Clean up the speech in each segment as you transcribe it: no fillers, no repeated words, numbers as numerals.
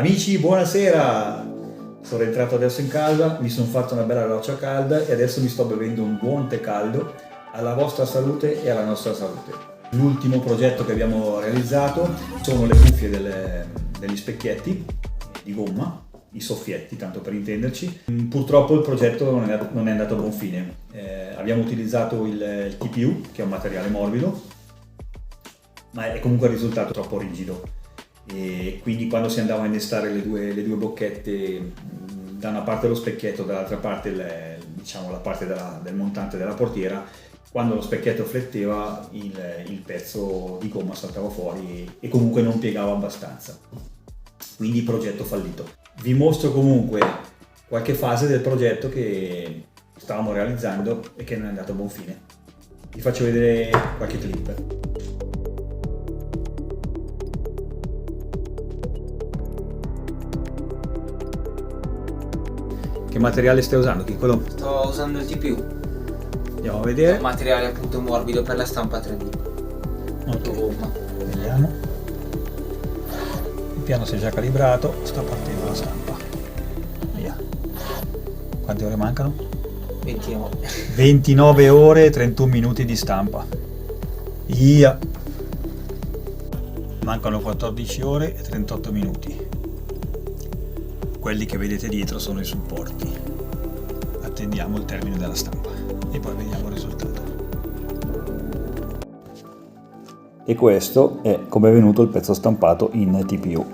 Amici, buonasera! Sono rientrato adesso in casa, mi sono fatto una bella roccia calda e adesso mi sto bevendo un buon tè caldo alla vostra salute e alla nostra salute. L'ultimo progetto che abbiamo realizzato sono le cuffie degli specchietti di gomma, i soffietti, tanto per intenderci. Purtroppo il progetto non è andato a buon fine. Abbiamo utilizzato il TPU, che è un materiale morbido, ma è comunque risultato troppo rigido. E quindi quando si andava a innestare le due bocchette, da una parte lo specchietto, dall'altra parte la parte del montante della portiera, quando lo specchietto fletteva il pezzo di gomma saltava fuori e comunque non piegava abbastanza, quindi progetto fallito. Vi mostro comunque qualche fase del progetto che stavamo realizzando e che non è andato a buon fine. Vi faccio vedere qualche clip. Che materiale stai usando, Piccolo? Sto usando il TPU. Andiamo a È vedere. un materiale appunto morbido per la stampa 3D. Ok, Gomma. vediamo. Il piano si è già calibrato, sta partendo la stampa. Via. Quante ore mancano? 29. 29 ore e 31 minuti di stampa. Via. Mancano 14 ore e 38 minuti. Quelli che vedete dietro sono i supporti. Attendiamo il termine della stampa e poi vediamo il risultato. E questo è come è venuto il pezzo stampato in TPU.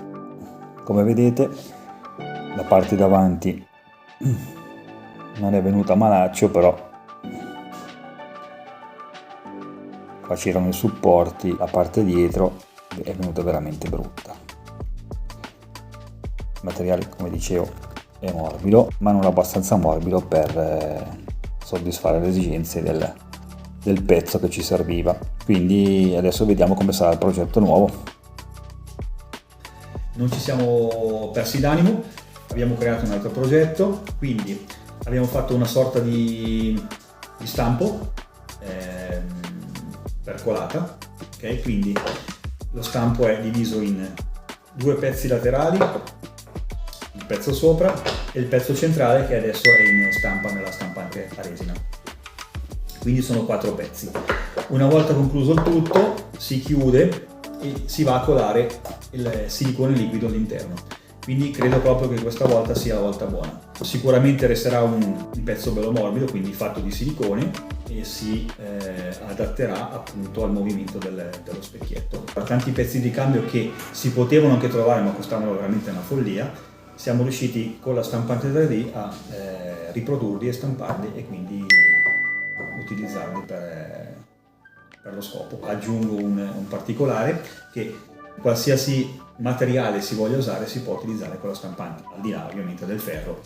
Come vedete, la parte davanti non è venuta malaccio, però qua c'erano i supporti, la parte dietro è venuta veramente brutta. Il materiale, come dicevo, è morbido, ma non abbastanza morbido per soddisfare le esigenze del pezzo che ci serviva. Quindi adesso vediamo come sarà il progetto nuovo. Non ci siamo persi d'animo, abbiamo creato un altro progetto, quindi abbiamo fatto una sorta di stampo percolata, ok? Quindi lo stampo è diviso in due pezzi laterali, il pezzo sopra e il pezzo centrale che adesso è in stampa nella stampante a resina. Quindi sono 4 pezzi. Una volta concluso il tutto si chiude e si va a colare il silicone liquido all'interno. Quindi credo proprio che questa volta sia la volta buona. Sicuramente resterà un pezzo bello morbido, quindi fatto di silicone, e si adatterà appunto al movimento dello specchietto. Tanti pezzi di cambio che si potevano anche trovare ma costavano veramente una follia. Siamo riusciti con la stampante 3D a riprodurli e stamparli e quindi utilizzarli per lo scopo. Aggiungo un particolare, che qualsiasi materiale si voglia usare si può utilizzare con la stampante, al di là ovviamente del ferro,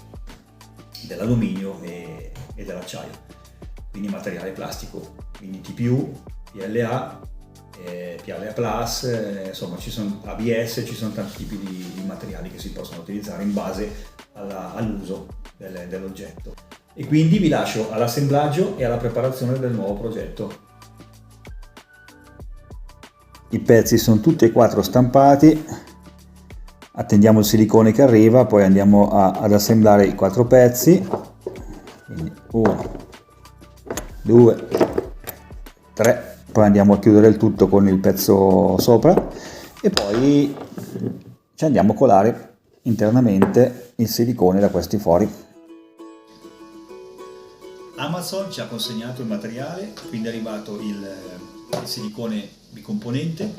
dell'alluminio e dell'acciaio. Quindi materiale plastico, quindi TPU, PLA, PLA Plus, insomma ci sono ABS, ci sono tanti tipi di materiali che si possono utilizzare in base all'uso dell'oggetto. E quindi vi lascio all'assemblaggio e alla preparazione del nuovo progetto. I pezzi sono tutti e 4 stampati, attendiamo il silicone che arriva, poi andiamo ad assemblare i 4 pezzi. Quindi 1, 2, 3. Poi andiamo a chiudere il tutto con il pezzo sopra e poi ci andiamo a colare internamente il silicone da questi fori. Amazon ci ha consegnato il materiale, quindi è arrivato il silicone bicomponente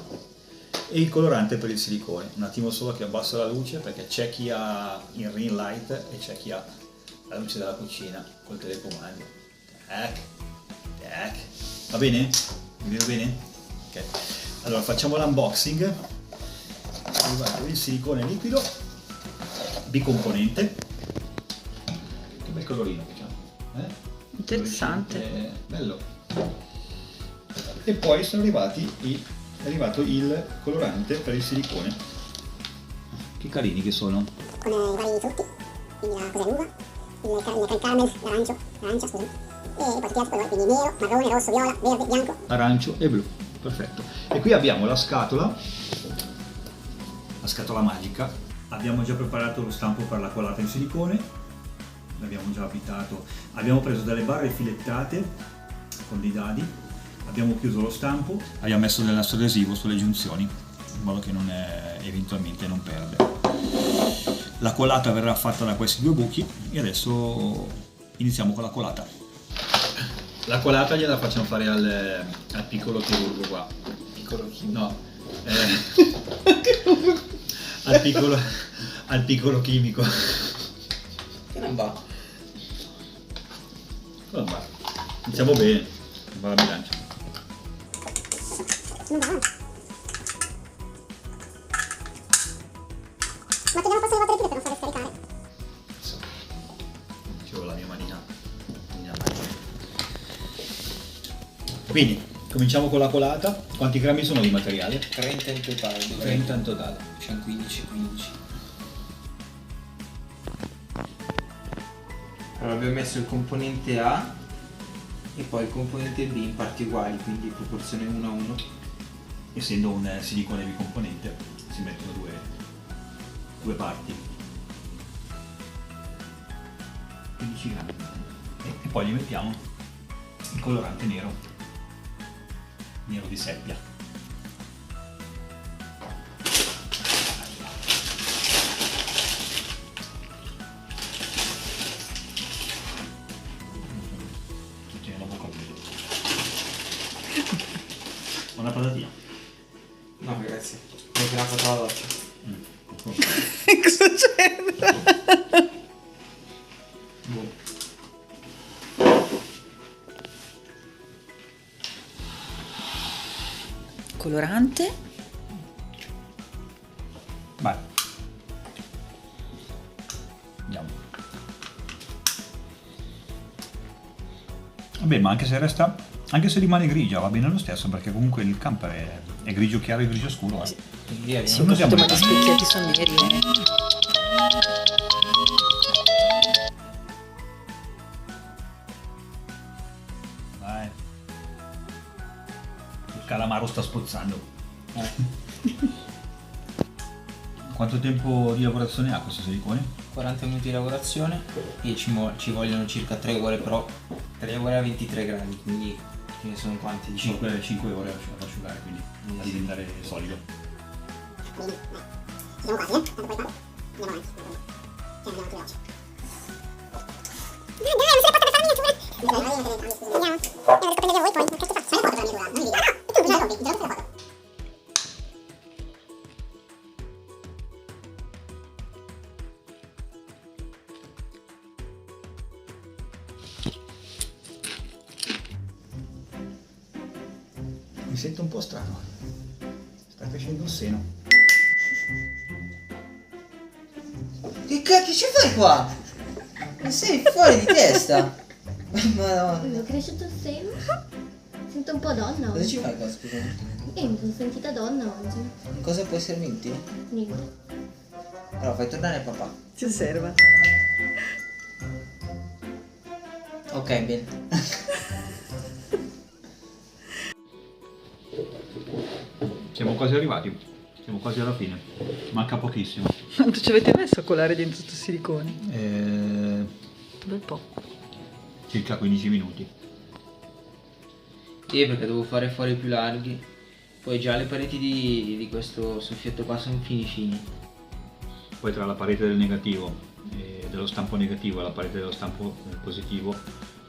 e il colorante per il silicone. Un attimo solo che abbasso la luce perché c'è chi ha il ring light e c'è chi ha la luce della cucina col telecomando. Tac. Va bene? Mi vedo bene? Ok. Allora facciamo l'unboxing. È arrivato il silicone liquido bicomponente. Che bel colorino, diciamo. Interessante. Bello. E poi è arrivato il colorante per il silicone. Che carini che sono. Con i vari frutti, quindi la cos'è l'uva, il caramel, l'arancia scusami, e poi tutti altri colori, quindi nero, marrone, rosso, viola, verde, bianco, Arancio e blu, perfetto. E qui abbiamo la scatola magica Abbiamo già preparato lo stampo per la colata in silicone, l'abbiamo già avvitato, abbiamo preso delle barre filettate con dei dadi, abbiamo chiuso lo stampo, abbiamo messo del nastro adesivo sulle giunzioni in modo che eventualmente non perde. La colata verrà fatta da questi due buchi e adesso iniziamo con la colata. La colata gliela facciamo fare al piccolo chirurgo qua. Piccolo chimico. No, al piccolo chimico. Che non va. Vabbè, iniziamo bene, va la bilancia. Non va. Ma togliamo forse le volte per non farle scaricare. C'ho la mia manina. Quindi, cominciamo con la colata. Quanti grammi sono di materiale? 30 in totale. 30 in totale. Facciamo 15. Allora abbiamo messo il componente A e poi il componente B in parti uguali, quindi proporzione 1:1. Essendo un silicone bicomponente, si mettono due parti. 15 grammi. E poi gli mettiamo il colorante nero di seppia. Una patatina. No grazie, ho appena fatto la doccia. Cosa c'entra? Boh. Colorante. Vai. Andiamo. Vabbè, ma anche se rimane grigia va bene lo stesso, perché comunque il camper è grigio chiaro e grigio scuro. Via, Se non usiamo Ma il gli camper. specchietti sono neri. Vai. Il calamaro sta spozzando. Quanto tempo di lavorazione ha questo silicone? 40 minuti di lavorazione e ci vogliono circa 3 ore, però 3 ore a 23 gradi, quindi ce ne sono quanti? 5 ore ad asciugare, quindi a diventare solido. Bene, dai. Siamo quasi, tanto poi vado. Andiamo avanti. Cioè, andiamo più veloci. Dai, non sei fatta per farmi natura. Andiamo. Devo prendere voi poi. Ma cazzo faccio? Non è foto per la mia natura, non mi vedi. Tu già lo vedi, già lo fai la foto. Mi sento un po' strano. Sta crescendo il seno. Che cacchio ci fai qua? Ma sei fuori di testa? Madonna. Mi è cresciuto il seno. Sento un po' donna Cosa oggi. ci fai qua, scusa? Mi sono sentita donna oggi. Cosa può essermi utile? Niente. Allora fai tornare papà. Ci osserva. Ok, bene. Siamo quasi arrivati. Siamo quasi alla fine. Manca pochissimo. Quanto ci avete messo a colare dentro questo silicone? Eh, Un bel po'. circa 15 minuti. Sì, perché devo fare fuori più larghi. Poi già le pareti di questo soffietto qua sono fini. Poi tra la parete del negativo e dello stampo negativo e la parete dello stampo positivo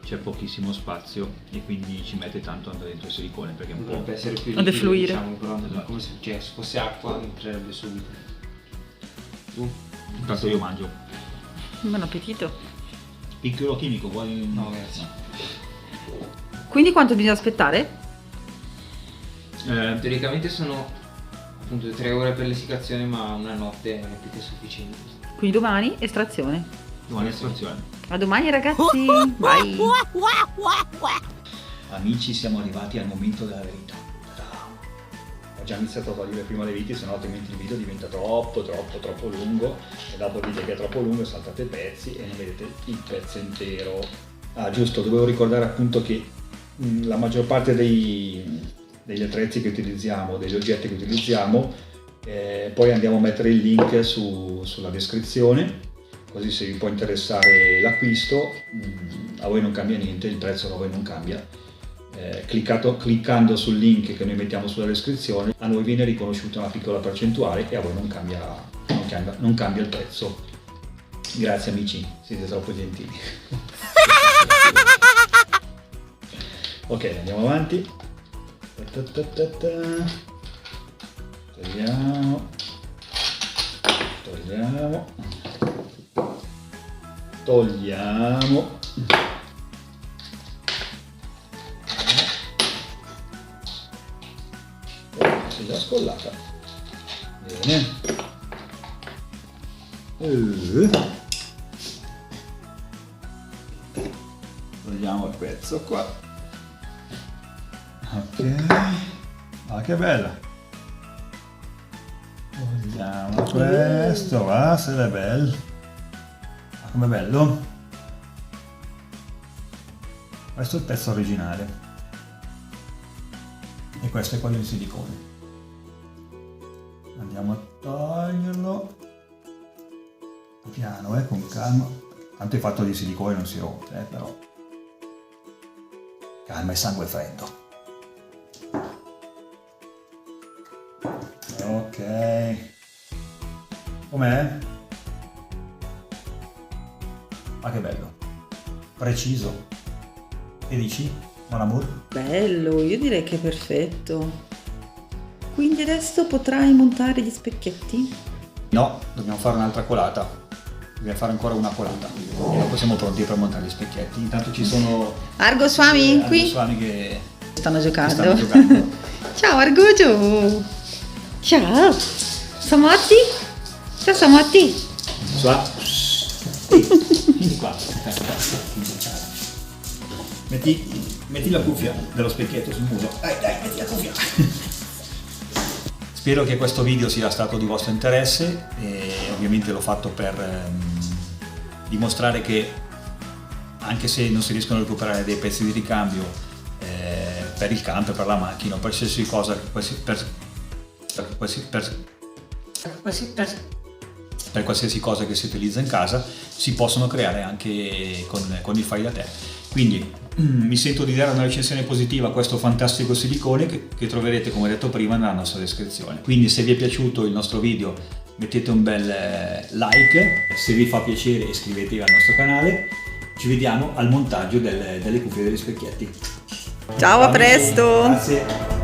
c'è pochissimo spazio e quindi ci mette tanto andare dentro il silicone, perché è un po'... Dovrebbe essere più A liquido, defluire. diciamo, però non è come se, cioè, se fosse acqua entrerebbe subito. Tu? Intanto io mangio. Buon appetito. Piccolo chimico, vuoi? No, grazie. Quindi quanto bisogna aspettare? Teoricamente sono appunto 3 ore per l'essiccazione, ma una notte è più che sufficiente. Quindi domani estrazione. Domani estrazione. A domani ragazzi. Bye. Amici, siamo arrivati al momento della verità. Ho già iniziato a togliere prima le viti, sennò altrimenti il video diventa troppo lungo e dopo dite che è troppo lungo e saltate pezzi e non vedete il pezzo intero. Ah, giusto, dovevo ricordare appunto che la maggior parte degli attrezzi che utilizziamo, degli oggetti che utilizziamo, Poi andiamo a mettere il link sulla descrizione, così se vi può interessare l'acquisto, a voi non cambia niente, il prezzo a voi non cambia. Cliccando sul link che noi mettiamo sulla descrizione, a noi viene riconosciuta una piccola percentuale e a voi non cambia il prezzo. Grazie amici, siete troppo gentili. Ok, andiamo avanti. Togliamo. Si è già scollata. Bene. Togliamo il pezzo qua. Ok. Ah, che bella. Togliamo questo, va, se è bello. Ah, com'è bello. Questo è il pezzo originale. E questo è quello in silicone. Andiamo a toglierlo piano, con calma. Tanto è fatto di silicone, non si rompe, però calma e sangue freddo. Ok, com'è? Ma che bello, preciso. Che dici, mon amour? Bello, io direi che è perfetto. Quindi adesso potrai montare gli specchietti? No, dobbiamo fare un'altra colata. Dobbiamo fare ancora una colata. E dopo siamo pronti per montare gli specchietti. Intanto ci sono Argo Swami, qui Swami che stanno giocando. stanno giocando. Ciao Argugio! Ciao! Samotti? Ciao Samotti! Vieni qua. Metti la cuffia dello specchietto sul muso. Dai, metti la cuffia. Spero che questo video sia stato di vostro interesse e ovviamente l'ho fatto per dimostrare che anche se non si riescono a recuperare dei pezzi di ricambio per il camper, per la macchina, per qualsiasi cosa, per qualsiasi cosa che si utilizza in casa, si possono creare anche con il fai da te. Quindi mi sento di dare una recensione positiva a questo fantastico silicone che troverete, come detto prima, nella nostra descrizione. Quindi se vi è piaciuto il nostro video mettete un bel like, se vi fa piacere iscrivetevi al nostro canale. Ci vediamo al montaggio delle cuffie e degli specchietti. Ciao, a presto! Grazie.